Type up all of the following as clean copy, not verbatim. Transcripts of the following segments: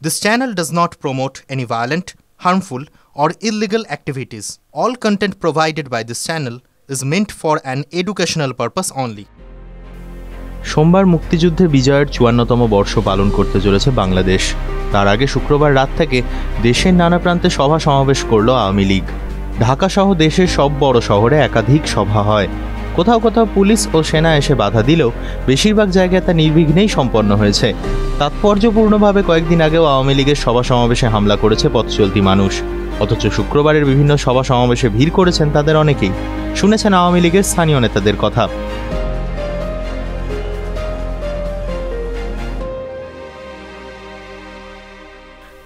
This channel does not promote any violent, harmful, or illegal activities. All content provided by this channel is meant for an educational purpose only. সোমবার মুক্তিযুদ্ধে বিজয়ের ৫৪তম বর্ষ পালন করতে চলেছে বাংলাদেশ। তার আগে শুক্রবার রাত থেকে দেশের নানা প্রান্তে সভা সমাবেশ করল আওয়ামী লীগ। ঢাকা সহ দেশের সব বড় শহরে একাধিক সভা হয়। কোথাও কোথাও পুলিশ ও সেনা এসে বাধা দিলেও বেশিরভাগ জায়গায় তা নির্বিঘ্নেই সম্পন্ন হয়েছে। তাৎপর্যপূর্ণভাবে কয়েকদিন আগেও আওয়ামী লীগের সভা সমাবেশে হামলা করেছে পথচলতি মানুষ। অথচ শুক্রবারের বিভিন্ন সভা সমাবেশে ভিড় করেছেন তাদের অনেকেই। শুনেছেন আওয়ামী লীগের স্থানীয় নেতাদের কথা।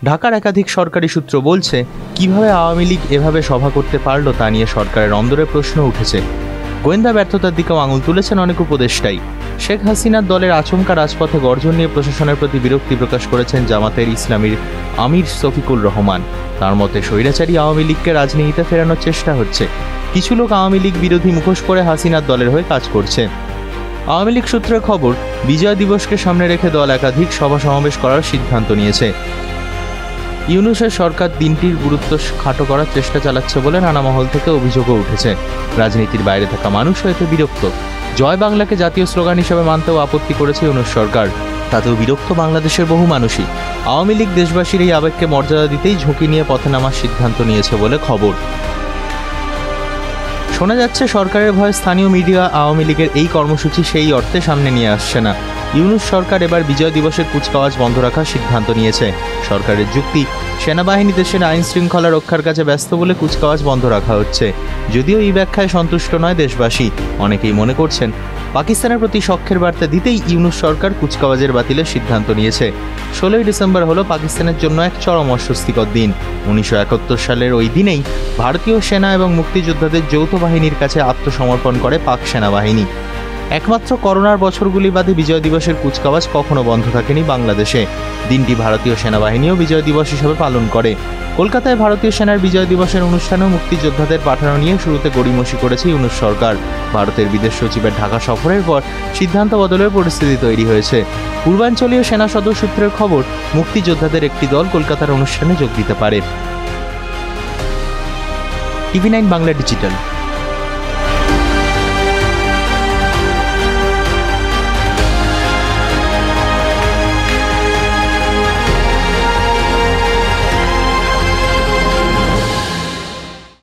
ঢাকার একাধিক সরকারি সূত্র বলছে, কিভাবে আওয়ামী লীগ এভাবে সভা করতে পারল তা নিয়ে সরকারের অন্দরে প্রশ্ন উঠেছে। গোয়েন্দা ব্যর্থতার দিকেও আঙুল তুলেছেন অনেক উপদেষ্টাই। শেখ হাসিনার দলের আচমকা রাজপথে গর্জন নিয়ে প্রশাসনের প্রতি বিরক্তি প্রকাশ করেছেন জামাতের ইসলামীর আমির শফিকুর রহমান। তার মতে স্বৈরাচারী আওয়ামী লীগকে রাজনীতিতে ফেরানোর চেষ্টা হচ্ছে। কিছু লোক আওয়ামী লীগ বিরোধী মুখোশ পরে হাসিনার দলের হয়ে কাজ করছে। আওয়ামী লীগ সূত্রের খবর, বিজয় দিবসকে সামনে রেখে দল একাধিক সভা সমাবেশ করার সিদ্ধান্ত নিয়েছে। ইউনূসের সরকার দিনটির গুরুত্ব খাটো করার চেষ্টা চালাচ্ছে বলে নানা মহল থেকে অভিযোগও উঠেছে। রাজনীতির বাইরে থাকা মানুষও এতে বিরক্ত। জয় বাংলাকে জাতীয় স্লোগান হিসেবে মানতেও আপত্তি করেছে ইউনূস সরকার। তাতেও বিরক্ত বাংলাদেশের বহু মানুষই। আওয়ামী লীগ দেশবাসীর এই আবেগকে মর্যাদা দিতেই ঝুঁকি নিয়ে পথে নামার সিদ্ধান্ত নিয়েছে বলে খবর। শোনা যাচ্ছে সরকারের ভয়ে স্থানীয় মিডিয়া আওয়ামী লীগের এই কর্মসূচি সেই অর্থে সামনে নিয়ে আসছে না। ইউনূস সরকার এবার বিজয় দিবসের কুচকাওয়াজ বন্ধ রাখার সিদ্ধান্ত নিয়েছে। সরকারের যুক্তি, সেনাবাহিনী দেশের আইন শৃঙ্খলা রক্ষার কাজে ব্যস্ত বলে কুচকাওয়াজ বন্ধ রাখা হচ্ছে। যদিও এই ব্যাখ্যায় সন্তুষ্ট নয় দেশবাসী। অনেকেই মনে করছেন পাকিস্তানের প্রতি সখ্যের বার্তা দিতেই ইউনূস সরকার কুচকাওয়াজের বাতিলের সিদ্ধান্ত নিয়েছে। ১৬ই ডিসেম্বর হলো পাকিস্তানের জন্য এক চরম অস্বস্তিকর দিন। ১৯৭১ সালের ওই দিনেই ভারতীয় সেনা এবং মুক্তিযোদ্ধাদের যৌথ বাহিনীর কাছে আত্মসমর্পণ করে পাক সেনাবাহিনী। একমাত্র করোনার বছরগুলি বাদে বিজয় দিবসের কুচকাওয়াজ কখনো বন্ধ থাকেনি বাংলাদেশে। দিনটি ভারতীয় সেনাবাহিনীও বিজয় দিবস হিসেবে পালন করে। কলকাতায় ভারতীয় সেনার বিজয় দিবসের অনুষ্ঠানেও মুক্তিযোদ্ধাদের পাঠানো নিয়ে শুরুতে গড়িমসি করেছে ইউনূস সরকার। ভারতের বিদেশ সচিবের ঢাকা সফরের পর সিদ্ধান্ত বদলের পরিস্থিতি তৈরি হয়েছে। পূর্বাঞ্চলীয় সেনা সদর সূত্রের খবর, মুক্তিযোদ্ধাদের একটি দল কলকাতার অনুষ্ঠানে যোগ দিতে পারে। টিভি9 বাংলা ডিজিটাল।